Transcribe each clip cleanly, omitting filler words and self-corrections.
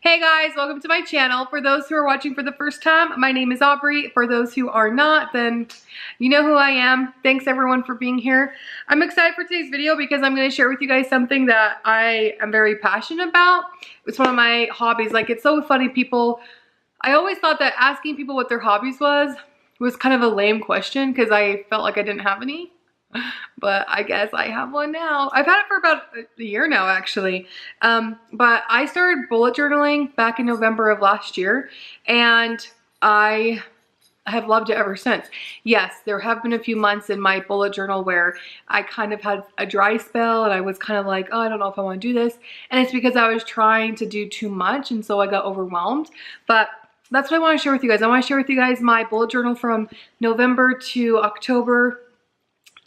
Hey guys, welcome to my channel. For those who are watching for the first time, my name is Aubrey. For those who are not, then you know who I am. Thanks everyone for being here. I'm excited for today's video because I'm going to share with you guys something that I am very passionate about. It's one of my hobbies. Like, it's so funny, I always thought that asking people what their hobbies was kind of a lame question because I felt like I didn't have any. But I guess I have one now. I've had it for about a year now, actually. But I started bullet journaling back in November of last year, and I have loved it ever since. Yes, there have been a few months in my bullet journal where I kind of had a dry spell and I was kind of like, oh, I don't know if I want to do this. And it's because I was trying to do too much, and so I got overwhelmed. But that's what I want to share with you guys. I want to share with you guys my bullet journal from November to October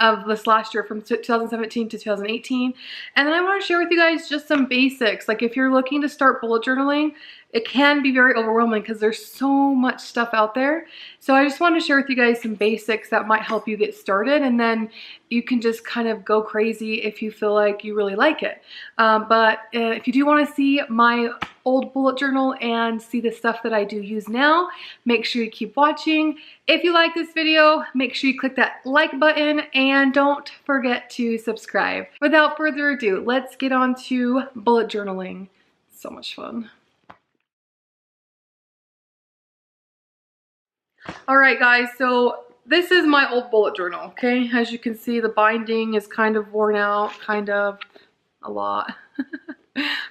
of this last year, from 2017 to 2018. And then I want to share with you guys just some basics. Like, if you're looking to start bullet journaling, it can be very overwhelming because there's so much stuff out there. So I just want to share with you guys some basics that might help you get started, and then you can just kind of go crazy if you feel like you really like it. But if you do want to see my old bullet journal and see the stuff that I do use now, make sure you keep watching. If you like this video, make sure you click that like button and don't forget to subscribe. Without further ado, let's get on to bullet journaling. So much fun. All right, guys, so this is my old bullet journal, okay? As you can see, the binding is kind of worn out, kind of a lot.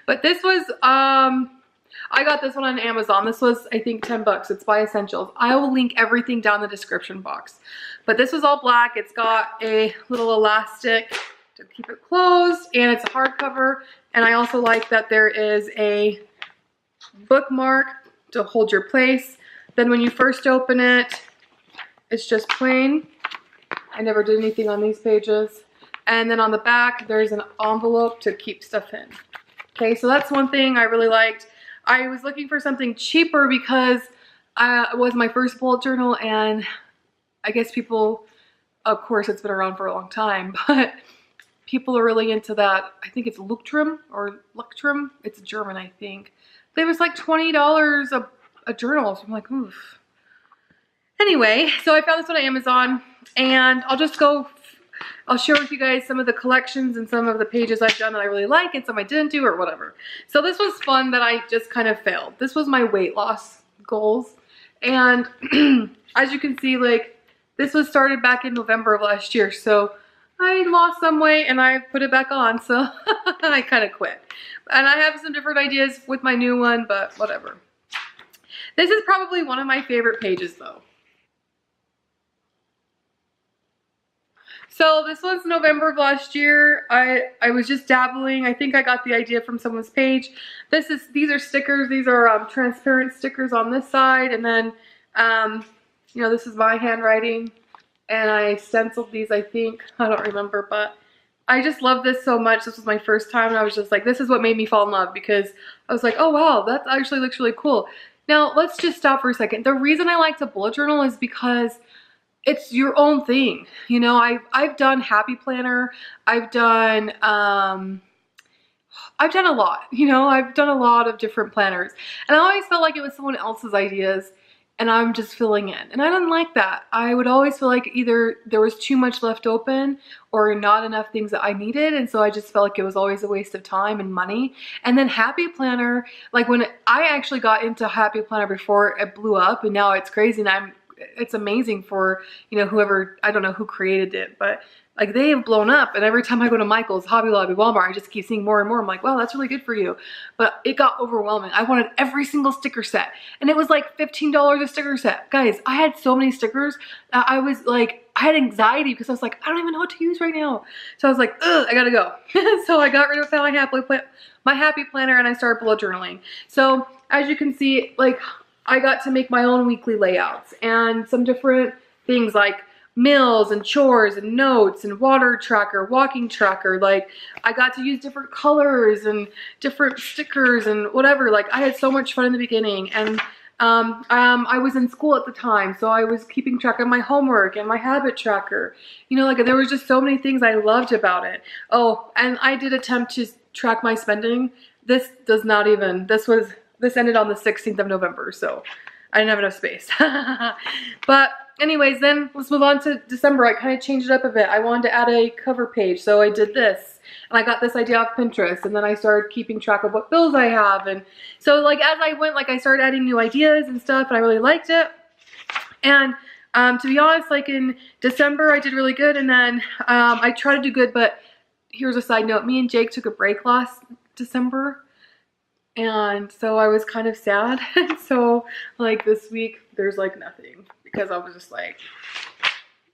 But this was, I got this one on Amazon. This was, I think, 10 bucks. It's by Essentials. I will link everything down in the description box. But this was all black. It's got a little elastic to keep it closed, and it's a hardcover. And I also like that there is a bookmark to hold your place. Then when you first open it, it's just plain. I never did anything on these pages. And then on the back, there's an envelope to keep stuff in. Okay, so that's one thing I really liked. I was looking for something cheaper because it was my first bullet journal, and I guess people, of course, it's been around for a long time, but people are really into that. I think it's Luctrum or Luctrum. It's German, I think. It was like $20 a journal, so I'm like, oof. Anyway, so I found this one on Amazon, and I'll share with you guys some of the collections and some of the pages I've done that I really like and some I didn't do or whatever. So this was fun that I just kind of failed. This was my weight loss goals, and as you can see, like, this was started back in November of last year, so I lost some weight and I put it back on, so I kind of quit. And I have some different ideas with my new one, but whatever. This is probably one of my favorite pages, though. So this was November of last year. I was just dabbling. I think I got the idea from someone's page. These are stickers. These are transparent stickers on this side, and then you know, this is my handwriting, and I stenciled these, I think. I don't remember, but I just love this so much. This was my first time, and I was just like, this is what made me fall in love, because I was like, oh wow, that actually looks really cool. Now, let's just stop for a second. The reason I like to bullet journal is because it's your own thing. You know, I've done Happy Planner. I've done a lot. You know, I've done a lot of different planners. And I always felt like it was someone else's ideas, and I'm just filling in. And I didn't like that. I would always feel like either there was too much left open or not enough things that I needed. And so I just felt like it was always a waste of time and money. And then Happy Planner, like, when I actually got into Happy Planner before it blew up, and now it's crazy, and it's amazing for, you know, whoever, I don't know who created it, but like, they have blown up. And every time I go to Michael's, Hobby Lobby, Walmart, I just keep seeing more and more. I'm like, wow, that's really good for you. But it got overwhelming. I wanted every single sticker set, and it was like $15 a sticker set. Guys, I had so many stickers. I was like, I had anxiety because I was like, I don't even know what to use right now. So I was like, ugh, I gotta go. So I got rid of my Happy Planner, and I started bullet journaling. So as you can see, like, I got to make my own weekly layouts and some different things like meals and chores and notes and water tracker, walking tracker. Like, I got to use different colors and different stickers and whatever. Like, I had so much fun in the beginning, and I was in school at the time, so I was keeping track of my homework and my habit tracker. You know, like, there was just so many things I loved about it. Oh, and I did attempt to track my spending. This was this ended on the 16th of November, so I didn't have enough space. But anyways, then let's move on to December. I kind of changed it up a bit. I wanted to add a cover page, so I did this. And I got this idea off Pinterest, and then I started keeping track of what bills I have. And so like as I went, like I started adding new ideas and stuff, and I really liked it. And to be honest, like in December, I did really good. And then I tried to do good, but here's a side note. Me and Jake took a break last December. And so I was kind of sad. So like this week, there's like nothing because I was just like,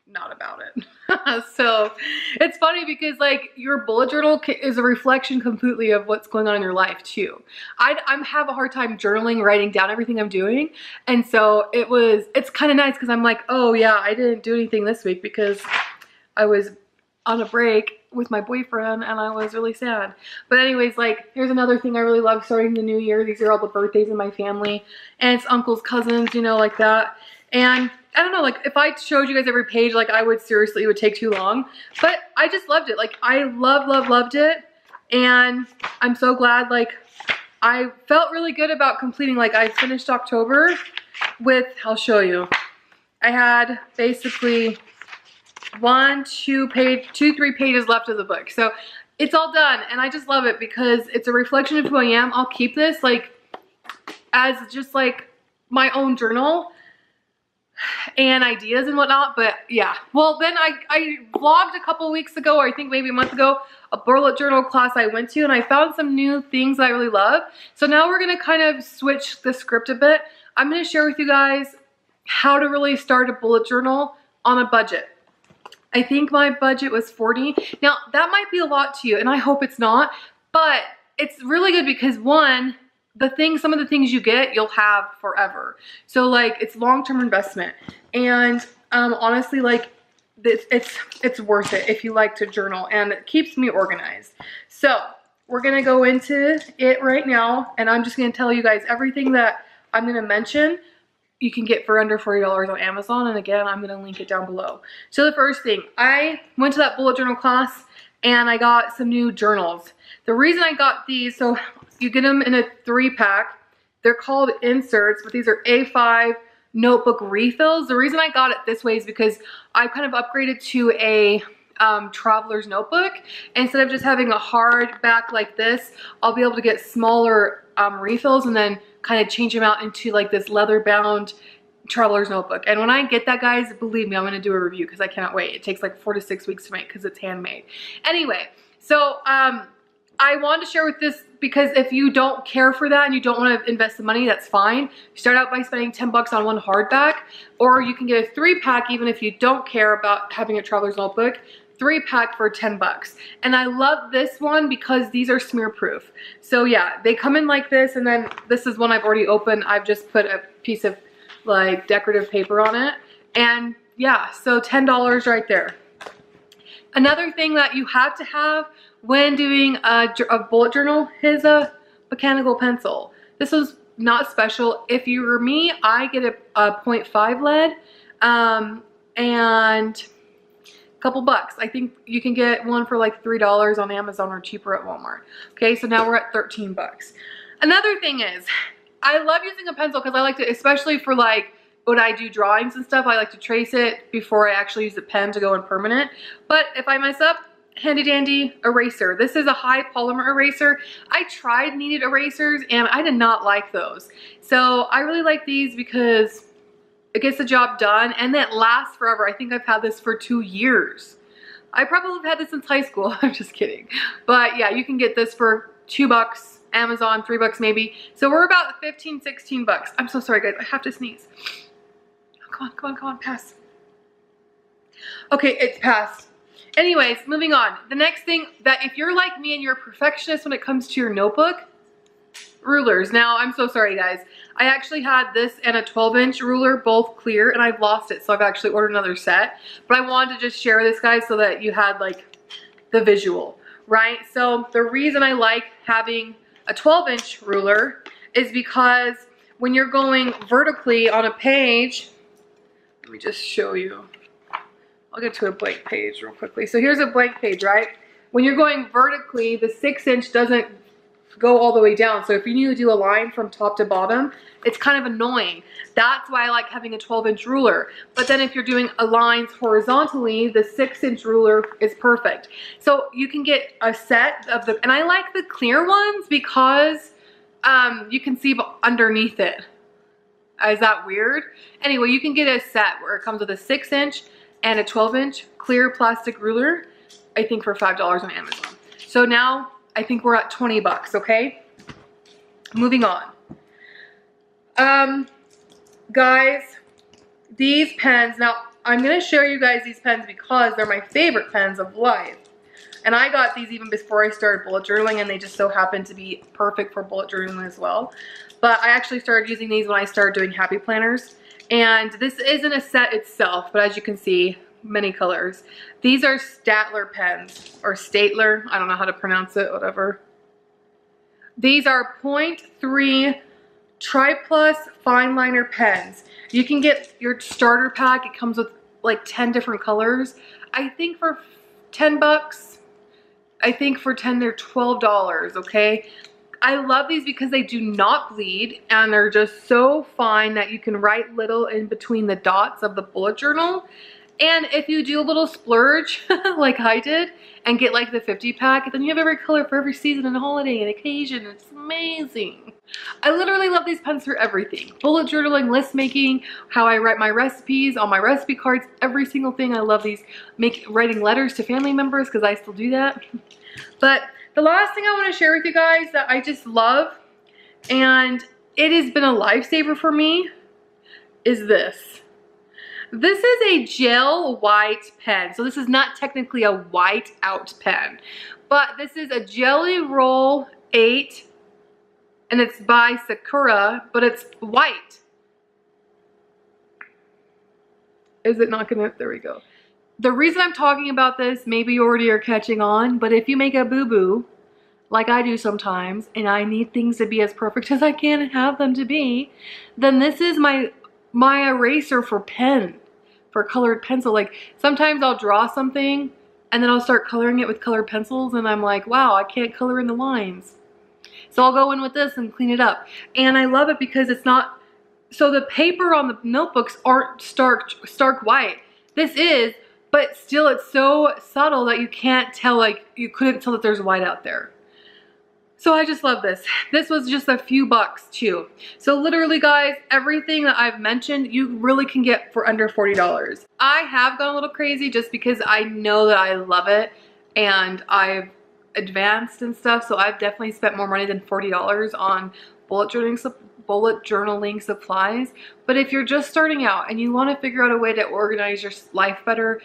not about it. So it's funny because like your bullet journal is a reflection completely of what's going on in your life too. I have a hard time journaling, writing down everything I'm doing. And so it's kind of nice because I'm like, oh yeah, I didn't do anything this week because I was on a break with my boyfriend and I was really sad. But anyways, like here's another thing I really love starting the new year. These are all the birthdays in my family, aunts, uncles, cousins, you know, like that. And I don't know, like if I showed you guys every page, like I would seriously, it would take too long. But I just loved it. Like I loved it. And I'm so glad, like I felt really good about completing, like I finished October with, I'll show you. I had basically 3 pages left of the book. So it's all done. And I just love it because it's a reflection of who I am. I'll keep this like as just like my own journal and ideas and whatnot. But yeah, well then I vlogged a couple weeks ago, or I think maybe a month ago, a bullet journal class I went to, and I found some new things that I really love. So now we're gonna kind of switch the script a bit. I'm gonna share with you guys how to really start a bullet journal on a budget. I think my budget was $40. Now that might be a lot to you, and I hope it's not, but it's really good because one, some of the things you get, you'll have forever. So like it's long-term investment. And honestly, like it's worth it if you like to journal, and it keeps me organized. So we're gonna go into it right now, and I'm just gonna tell you guys everything that I'm gonna mention you can get for under $40 on Amazon. And again, I'm gonna link it down below. So the first thing, I went to that bullet journal class and I got some new journals. The reason I got these, so you get them in a 3-pack. They're called inserts, but these are A5 notebook refills. The reason I got it this way is because I kind of upgraded to a traveler's notebook. Instead of just having a hard back like this, I'll be able to get smaller refills and then kind of change them out into like this leather bound traveler's notebook. And when I get that, guys, believe me, I'm gonna do a review because I cannot wait. It takes like 4 to 6 weeks to make because it's handmade. Anyway, so I wanted to share with this because if you don't care for that and you don't want to invest the money, that's fine. You start out by spending 10 bucks on one hardback, or you can get a 3-pack even if you don't care about having a traveler's notebook. 3-pack for 10 bucks. And I love this one because these are smear proof. So yeah, they come in like this, and then this is one I've already opened. I've just put a piece of like decorative paper on it. And yeah, so $10 right there. Another thing that you have to have when doing a bullet journal is a mechanical pencil. This is not special. If you were me, I get a 0.5 lead and couple bucks. I think you can get one for like $3 on Amazon or cheaper at Walmart. Okay, so now we're at 13 bucks. Another thing is, I love using a pencil because I like to, especially for like when I do drawings and stuff, I like to trace it before I actually use a pen to go in permanent. But if I mess up, handy dandy eraser. This is a high polymer eraser. I tried kneaded erasers and I did not like those. So I really like these because it gets the job done and it lasts forever. I think I've had this for 2 years. I probably have had this since high school. I'm just kidding. But yeah, you can get this for 2 bucks, Amazon, 3 bucks maybe. So we're about 15, 16 bucks. I'm so sorry guys, I have to sneeze. Come on, pass. Okay, it's passed. Anyways, moving on. The next thing, that if you're like me and you're a perfectionist when it comes to your notebook, rulers. Now, I'm so sorry guys. I actually had this and a 12-inch ruler, both clear, and I've lost it, so I've actually ordered another set. But I wanted to just share this, guys, so that you had like the visual, right? So the reason I like having a 12-inch ruler is because when you're going vertically on a page, let me just show you. I'll get to a blank page real quickly. So here's a blank page, right? When you're going vertically, the 6-inch doesn't go all the way down. So if you need to do a line from top to bottom, it's kind of annoying. That's why I like having a 12-inch ruler. But then if you're doing a lines horizontally, the 6-inch ruler is perfect. So you can get a set of the, and I like the clear ones because you can see underneath it. Is that weird? Anyway, you can get a set where it comes with a 6-inch and a 12-inch clear plastic ruler, I think for $5 on Amazon. So now I think we're at 20 bucks, okay? Moving on. Guys, these pens, now I'm gonna show you guys these pens because they're my favorite pens of life. And I got these even before I started bullet journaling, and they just so happen to be perfect for bullet journaling as well. But I actually started using these when I started doing happy planners. And this isn't a set itself, but as you can see, many colors. These are Statler pens, or Statler, I don't know how to pronounce it, whatever. These are 0.3 Tri-Plus fine liner pens. You can get your starter pack. It comes with like 10 different colors. I think for 10 bucks, I think for 10 they're $12, okay? I love these because they do not bleed and they're just so fine that you can write little in between the dots of the bullet journal. And if you do a little splurge like I did and get like the 50 pack, then you have every color for every season and holiday and occasion. It's amazing. I literally love these pens for everything. Bullet journaling, list making, how I write my recipes on my recipe cards, every single thing. I love these. Writing letters to family members because I still do that. But the last thing I want to share with you guys that I just love, and it has been a lifesaver for me, is this. This is a gel white pen. So this is not technically a white out pen, but this is a Jelly Roll 8, and it's by Sakura, but it's white. Is it not gonna, there we go. The reason I'm talking about this, maybe you already are catching on, but if you make a boo-boo, like I do sometimes, and I need things to be as perfect as I can and have them to be, then this is my eraser for pen, for colored pencil. Like sometimes I'll draw something and then I'll start coloring it with colored pencils and I'm like, wow, I can't color in the lines. So I'll go in with this and clean it up. And I love it because it's not, so the paper on the notebooks aren't stark white. This is, but still it's so subtle that you can't tell, like you couldn't tell that there's white out there. So I just love this. This was just a few bucks too. So literally guys, everything that I've mentioned, you really can get for under $40. I have gone a little crazy just because I know that I love it and I've advanced and stuff. So I've definitely spent more money than $40 on bullet journaling supplies. But if you're just starting out and you want to figure out a way to organize your life better,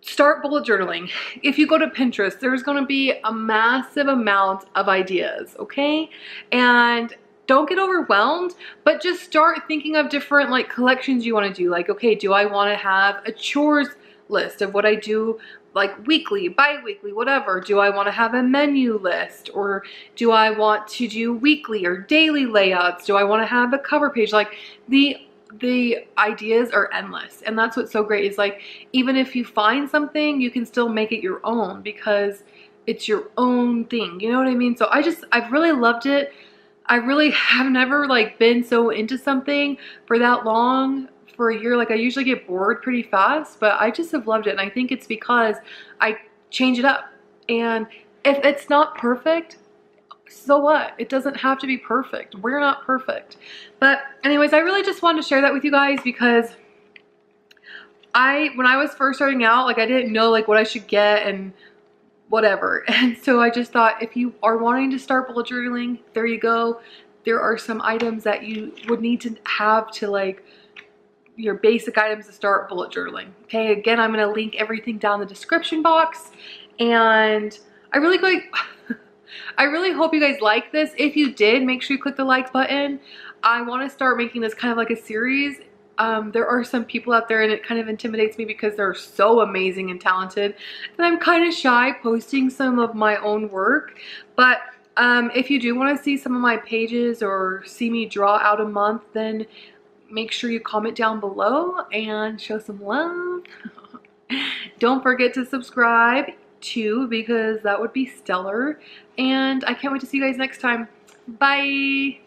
start bullet journaling. If you go to Pinterest, there's going to be a massive amount of ideas, okay? And don't get overwhelmed, but just start thinking of different like collections you want to do. Like, okay, do I want to have a chores list of what I do like weekly, bi-weekly, whatever? Do I want to have a menu list, or do I want to do weekly or daily layouts? Do I want to have a cover page? Like the ideas are endless, and that's what's so great is like even if you find something, you can still make it your own because it's your own thing, you know what I mean? So I've really loved it. I really have never like been so into something for that long, for a year. Like I usually get bored pretty fast, but I just have loved it, and I think it's because I change it up. And if it's not perfect, so what? It doesn't have to be perfect. We're not perfect. But anyways, I really just wanted to share that with you guys because when I was first starting out, like I didn't know like what I should get and whatever. And so I just thought if you are wanting to start bullet journaling, there you go. There are some items that you would need to have to like your basic items to start bullet journaling. Okay, again, I'm going to link everything down in the description box. And I really hope you guys like this. If you did, make sure you click the like button. I want to start making this kind of like a series. There are some people out there and it kind of intimidates me because they're so amazing and talented that I'm kind of shy posting some of my own work. But if you do want to see some of my pages or see me draw out a month, then make sure you comment down below and show some love. Don't forget to subscribe. too, because that would be stellar. And I can't wait to see you guys next time. Bye!